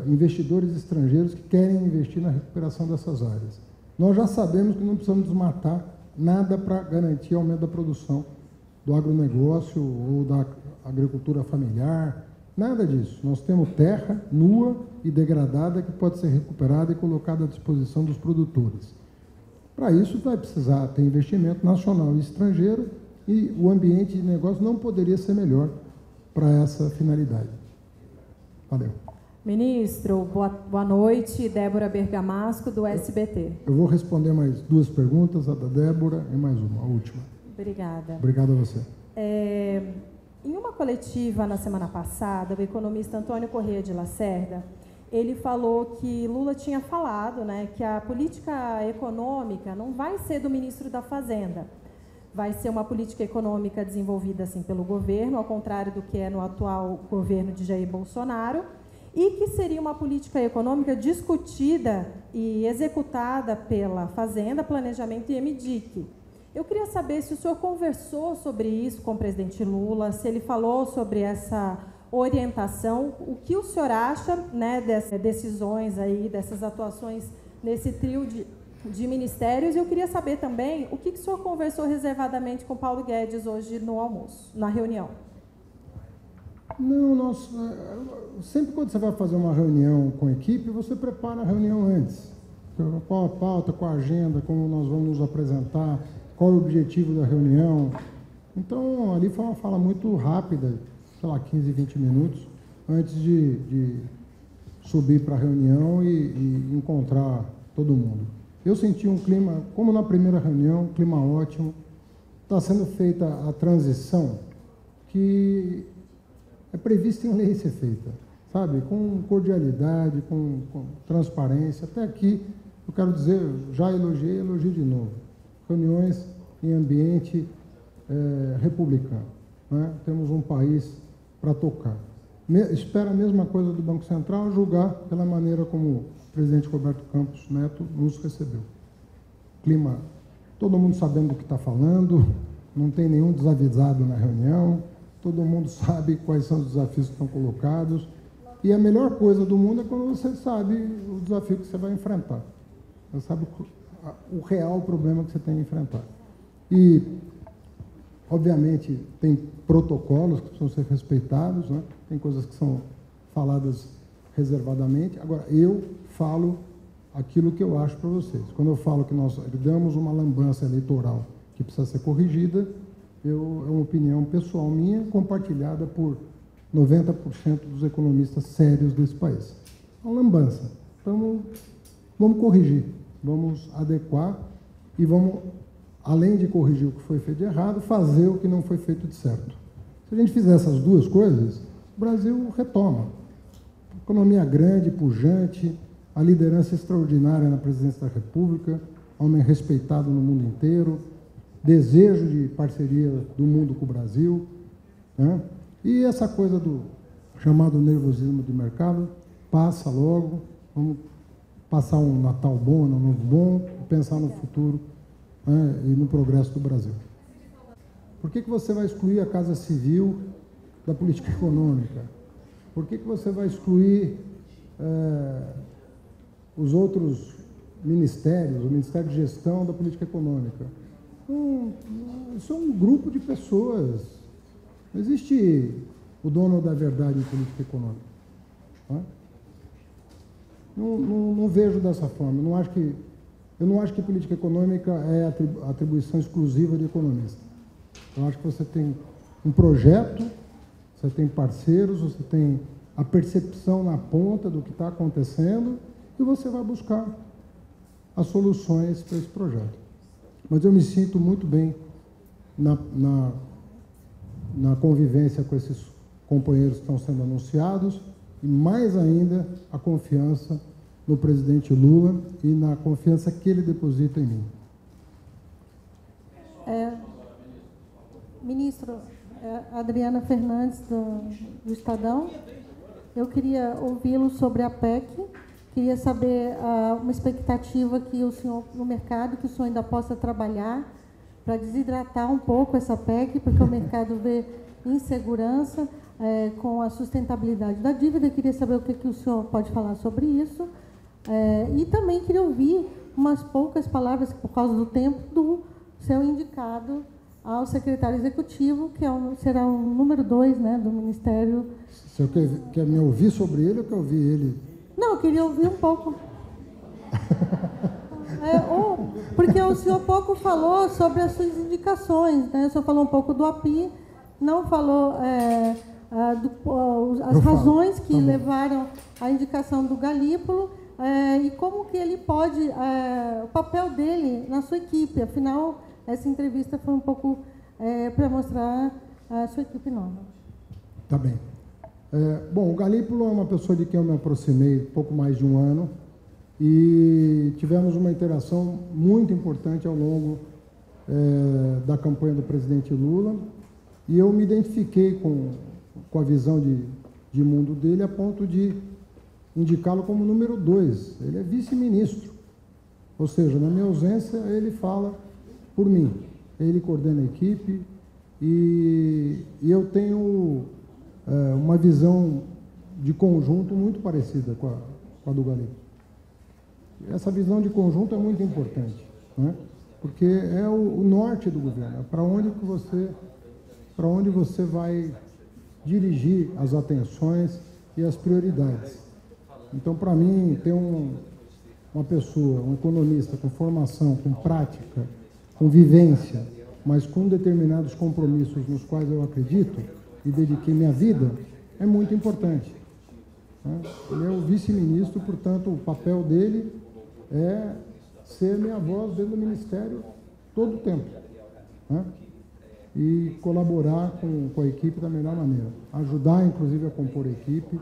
investidores estrangeiros que querem investir na recuperação dessas áreas. Nós já sabemos que não precisamos desmatar nada para garantir aumento da produção do agronegócio ou da agricultura familiar, nada disso. Nós temos terra nua e degradada que pode ser recuperada e colocada à disposição dos produtores. Para isso vai precisar ter investimento nacional e estrangeiro, e o ambiente de negócio não poderia ser melhor para essa finalidade. Valeu. Ministro, boa noite. Débora Bergamasco, do SBT. Eu vou responder mais duas perguntas, a da Débora e mais uma, a última. Obrigada. Obrigado a você. Em uma coletiva na semana passada, o economista Antônio Corrêa de Lacerda, ele falou que Lula tinha falado, né, que a política econômica não vai ser do ministro da Fazenda, vai ser uma política econômica desenvolvida assim pelo governo, ao contrário do que é no atual governo de Jair Bolsonaro, e que seria uma política econômica discutida e executada pela Fazenda, Planejamento e MDIC. Eu queria saber se o senhor conversou sobre isso com o presidente Lula, se ele falou sobre essa orientação, o que o senhor acha, né, dessas decisões aí, dessas atuações nesse trio de ministérios. E eu queria saber também o que o senhor conversou reservadamente com Paulo Guedes hoje no almoço, na reunião. Não, sempre quando você vai fazer uma reunião com a equipe, você prepara a reunião antes. Qual a pauta, qual a agenda, como nós vamos nos apresentar, qual é o objetivo da reunião. Então, ali foi uma fala muito rápida, sei lá, 15, 20 minutos, antes de subir para a reunião e encontrar todo mundo. Eu senti um clima, como na primeira reunião, um clima ótimo. Está sendo feita a transição que é prevista em lei ser feita, sabe? Com cordialidade, com transparência. Até aqui, eu quero dizer, já elogiei, elogio de novo. Reuniões em ambiente republicano, né? Temos um país para tocar. Espero a mesma coisa do Banco Central, a julgar pela maneira como o presidente Roberto Campos Neto nos recebeu. Clima, todo mundo sabendo do que está falando, não tem nenhum desavisado na reunião, todo mundo sabe quais são os desafios que estão colocados, e a melhor coisa do mundo é quando você sabe o desafio que você vai enfrentar. Você sabe o real problema que você tem que enfrentar. E, obviamente, tem protocolos que precisam ser respeitados, né? Tem coisas que são faladas reservadamente. Agora, eu falo aquilo que eu acho para vocês. Quando eu falo que nós damos uma lambança eleitoral que precisa ser corrigida, é uma opinião pessoal minha, compartilhada por 90% dos economistas sérios desse país. É uma lambança. Então, vamos corrigir, vamos adequar e vamos, além de corrigir o que foi feito de errado, fazer o que não foi feito de certo. Se a gente fizer essas duas coisas, o Brasil retoma. Economia grande, pujante, a liderança extraordinária na presidência da República, homem respeitado no mundo inteiro, desejo de parceria do mundo com o Brasil, né? E essa coisa do chamado nervosismo de mercado passa logo, vamos passar um Natal bom, um Ano Novo bom, pensar no futuro, né, e no progresso do Brasil. Por que você vai excluir a Casa Civil da política econômica? Por que você vai excluir os outros ministérios, o Ministério de Gestão da política econômica? Isso é um grupo de pessoas. Não existe o dono da verdade em política econômica. Tá? Não vejo dessa forma. Eu não acho que política econômica é atribuição exclusiva de economista. Eu acho que você tem um projeto, você tem parceiros, você tem a percepção na ponta do que está acontecendo e você vai buscar as soluções para esse projeto. Mas eu me sinto muito bem na convivência com esses companheiros que estão sendo anunciados e, mais ainda, a confiança no presidente Lula e na confiança que ele deposita em mim. Ministro, Adriana Fernandes, do Estadão. Eu queria ouvi-lo sobre a PEC. Queria saber uma expectativa que o senhor, no mercado, que o senhor ainda possa trabalhar para desidratar um pouco essa PEC, porque o mercado vê insegurança com a sustentabilidade da dívida. Queria saber o que o senhor pode falar sobre isso. E também queria ouvir umas poucas palavras, por causa do tempo, do seu indicado ao secretário executivo, que será o número 2, né, do Ministério. Você quer me ouvir sobre ele ou quer ouvir ele? Não, eu queria ouvir um pouco. Porque o senhor pouco falou sobre as suas indicações, né? O senhor falou um pouco do API, não falou as razões que levaram à indicação do Galípolo e como que ele pode, o papel dele na sua equipe. Afinal, essa entrevista foi um pouco para mostrar a sua equipe nova. Tá bem. Bom, o Galípolo é uma pessoa de quem eu me aproximei pouco mais de um ano e tivemos uma interação muito importante ao longo da campanha do presidente Lula e eu me identifiquei com a visão de mundo dele a ponto de indicá-lo como número 2. Ele é vice-ministro, ou seja, na minha ausência ele fala por mim, ele coordena a equipe e eu tenho uma visão de conjunto muito parecida com a do Galípolo. Essa visão de conjunto é muito importante, né? Porque é o norte do governo, é para onde você vai dirigir as atenções e as prioridades. Então, para mim, ter uma pessoa, um economista com formação, com prática, com vivência, mas com determinados compromissos nos quais eu acredito e dediquei minha vida, é muito importante. Ele é o vice-ministro, portanto, o papel dele é ser minha voz dentro do Ministério todo o tempo, né? E colaborar com a equipe da melhor maneira. Ajudar, inclusive, a compor a equipe.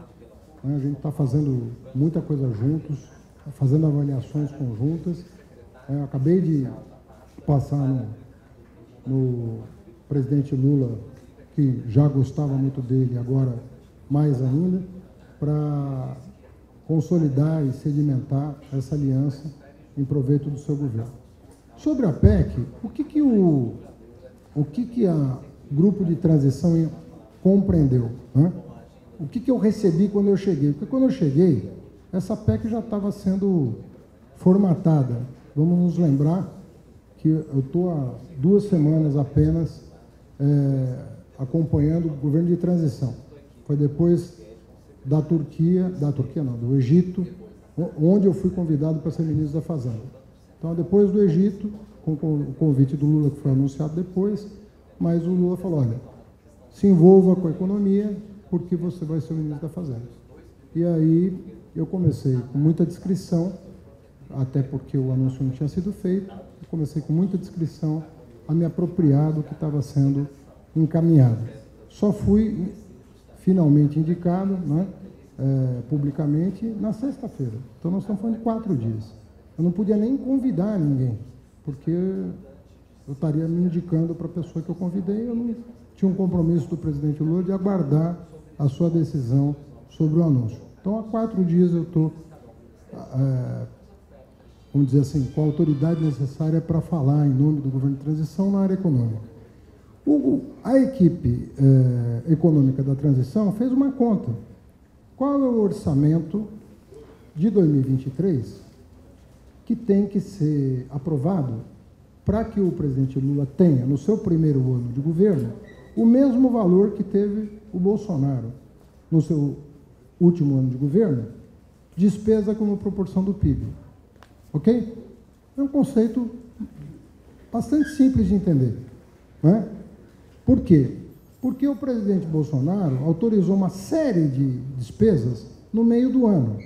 Né? A gente está fazendo muita coisa juntos, fazendo avaliações conjuntas. Acabei de passar no presidente Lula, que já gostava muito dele, agora mais ainda, para consolidar e sedimentar essa aliança em proveito do seu governo. Sobre a PEC, o que a grupo de transição compreendeu? Né? O que eu recebi quando eu cheguei? Porque quando eu cheguei, essa PEC já estava sendo formatada. Vamos nos lembrar que eu estou há 2 semanas apenas acompanhando o governo de transição. Foi depois do Egito, onde eu fui convidado para ser ministro da Fazenda. Então, depois do Egito, com o convite do Lula, que foi anunciado depois, mas o Lula falou, olha, se envolva com a economia, porque você vai ser o ministro da Fazenda. E aí eu comecei com muita discrição, até porque o anúncio não tinha sido feito, eu comecei com muita discrição a me apropriar do que estava sendo encaminhado. só fui finalmente indicado, né, publicamente na sexta-feira. Então, nós estamos falando de 4 dias. Eu não podia nem convidar ninguém, porque eu estaria me indicando para a pessoa que eu convidei. Eu não tinha um compromisso do presidente Lula de aguardar a sua decisão sobre o anúncio. Então, há 4 dias eu estou, vamos dizer assim, com a autoridade necessária para falar em nome do governo de transição na área econômica. A equipe econômica da transição fez uma conta. Qual é o orçamento de 2023 que tem que ser aprovado para que o presidente Lula tenha, no seu primeiro ano de governo, o mesmo valor que teve o Bolsonaro no seu último ano de governo, despesa como proporção do PIB. Ok? É um conceito bastante simples de entender. Não é? Por quê? Porque o presidente Bolsonaro autorizou uma série de despesas no meio do ano,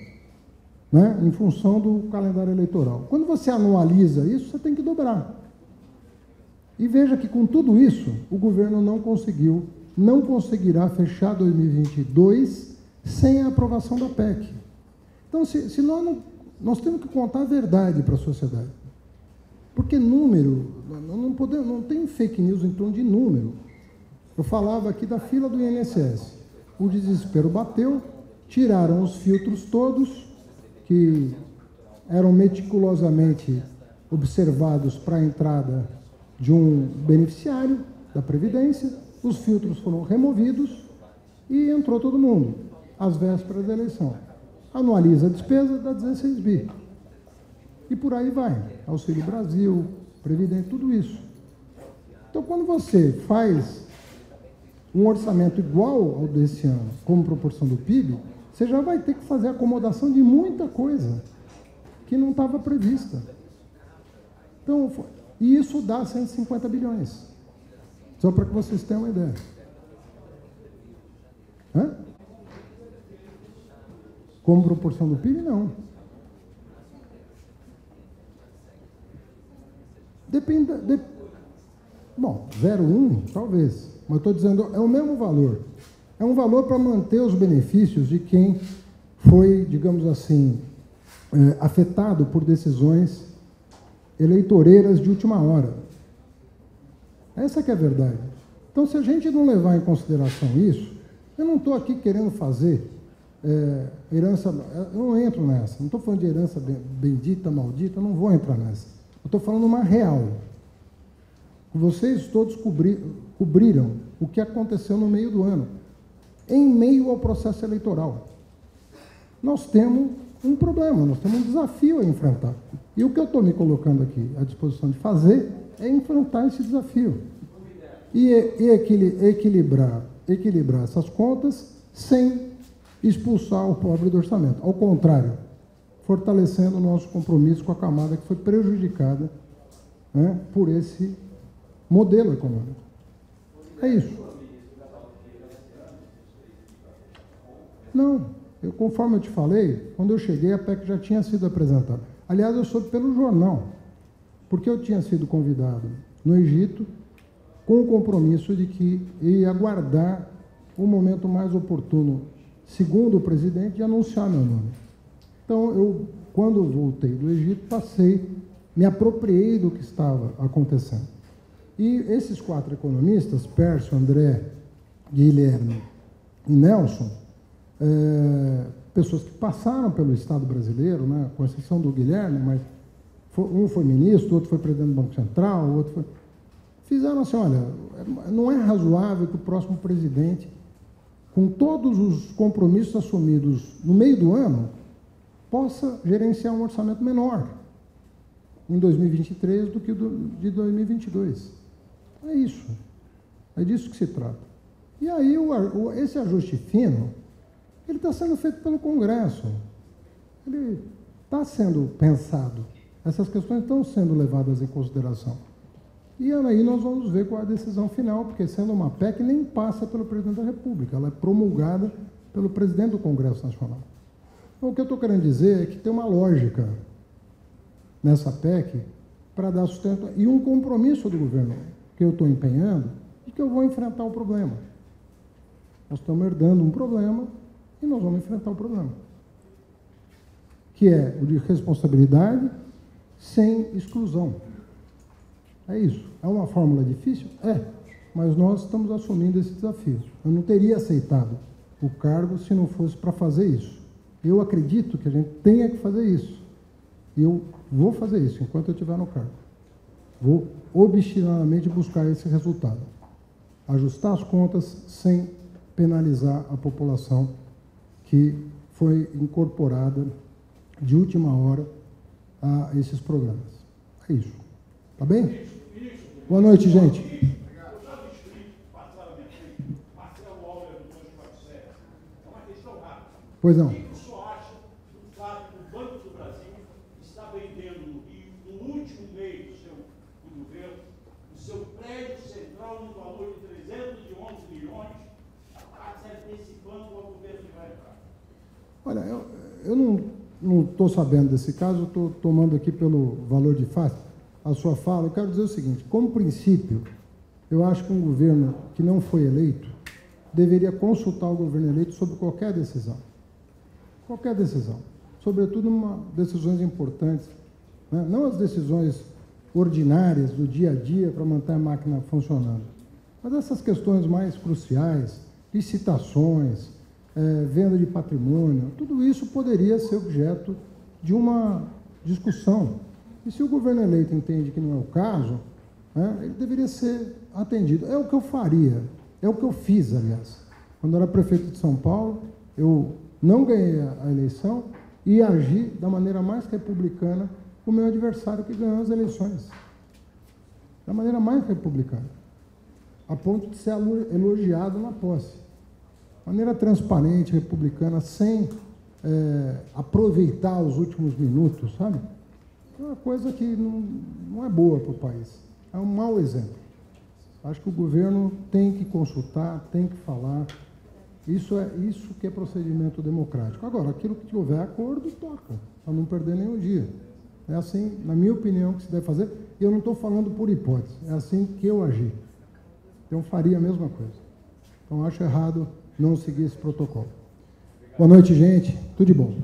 né, em função do calendário eleitoral. Quando você anualiza isso, você tem que dobrar. E veja que, com tudo isso, o governo não conseguirá fechar 2022 sem a aprovação da PEC. Então, se nós temos que contar a verdade para a sociedade. Porque número, não tem fake news em torno de número. Eu falava aqui da fila do INSS. O desespero bateu, tiraram os filtros todos, que eram meticulosamente observados para a entrada de um beneficiário da Previdência, os filtros foram removidos e entrou todo mundo, às vésperas da eleição. Anualiza a despesa, dá 16 bi. E por aí vai. Auxílio Brasil, Previdência, tudo isso. Então, quando você faz um orçamento igual ao desse ano, como proporção do PIB, você já vai ter que fazer acomodação de muita coisa que não estava prevista. Então, e isso dá 150 bilhões. Só para que vocês tenham uma ideia. Hã? Como proporção do PIB, não. Bom, 0,1, talvez. Mas estou dizendo, é o mesmo valor. É um valor para manter os benefícios de quem foi, digamos assim, afetado por decisões eleitoreiras de última hora. Essa que é a verdade. Então, se a gente não levar em consideração isso, eu não estou aqui querendo fazer herança, eu não entro nessa, não estou falando de herança bendita, maldita, eu não vou entrar nessa. Eu estou falando uma real. Vocês todos cobriram o que aconteceu no meio do ano, em meio ao processo eleitoral. Nós temos um problema, nós temos um desafio a enfrentar. E o que eu estou me colocando aqui à disposição de fazer é enfrentar esse desafio. E equilibrar essas contas sem expulsar o pobre do orçamento. Ao contrário, fortalecendo o nosso compromisso com a camada que foi prejudicada, né, por esse modelo econômico. É isso. Não, conforme eu te falei, quando eu cheguei, a PEC já tinha sido apresentada. Aliás, eu soube pelo jornal, porque eu tinha sido convidado no Egito com o compromisso de que ia aguardar o momento mais oportuno, segundo o presidente, de anunciar meu nome. Então, eu, quando voltei do Egito, me apropriei do que estava acontecendo. E esses 4 economistas, Pércio, André, Guilherme e Nelson, pessoas que passaram pelo Estado brasileiro, né, com exceção do Guilherme, mas um foi ministro, outro foi presidente do Banco Central, outro foi... Fizeram assim, olha, não é razoável que o próximo presidente, com todos os compromissos assumidos no meio do ano, possa gerenciar um orçamento menor em 2023 do que de 2022. É isso. É disso que se trata. E aí, esse ajuste fino, ele está sendo feito pelo Congresso. Ele está sendo pensado. Essas questões estão sendo levadas em consideração. E aí nós vamos ver qual é a decisão final, porque sendo uma PEC, nem passa pelo presidente da República, ela é promulgada pelo presidente do Congresso Nacional. Então, o que eu estou querendo dizer é que tem uma lógica nessa PEC para dar sustento e um compromisso do governo que eu estou empenhando de que eu vou enfrentar o problema. Nós estamos herdando um problema e nós vamos enfrentar o problema, que é o de responsabilidade sem exclusão. É isso. É uma fórmula difícil? É, mas nós estamos assumindo esse desafio. Eu não teria aceitado o cargo se não fosse para fazer isso. Eu acredito que a gente tenha que fazer isso. E eu vou fazer isso enquanto eu estiver no cargo. Vou obstinadamente buscar esse resultado. Ajustar as contas sem penalizar a população que foi incorporada de última hora a esses programas. É isso. Tá bem? Boa noite, gente. Pois não. O que o senhor acha do fato do Banco do Brasil estar vendendo no Rio, no último mês do governo, o seu prédio central no valor de 311 milhões, se antecipando ao governo que vai entrar? Olha, eu não estou sabendo desse caso, estou tomando aqui pelo valor de face a sua fala. Eu quero dizer o seguinte: como princípio, eu acho que um governo que não foi eleito deveria consultar o governo eleito sobre qualquer decisão. Qualquer decisão. Sobretudo decisões importantes, né? Não as decisões ordinárias do dia a dia para manter a máquina funcionando, mas essas questões mais cruciais, licitações, venda de patrimônio, tudo isso poderia ser objeto de uma discussão. E se o governo eleito entende que não é o caso, né, ele deveria ser atendido. É o que eu faria, é o que eu fiz, aliás. Quando eu era prefeito de São Paulo, eu não ganhei a eleição e agi da maneira mais republicana com o meu adversário que ganhou as eleições. Da maneira mais republicana, a ponto de ser elogiado na posse. Maneira transparente, republicana, sem aproveitar os últimos minutos, sabe? É uma coisa que não é boa para o país. É um mau exemplo. Acho que o governo tem que consultar, tem que falar. Isso que é procedimento democrático. Agora, aquilo que houver acordo, toca, para não perder nenhum dia. É assim, na minha opinião, que se deve fazer. E eu não estou falando por hipótese, é assim que eu agi. Então, faria a mesma coisa. Então, acho errado não seguir esse protocolo. Boa noite, gente. Tudo de bom.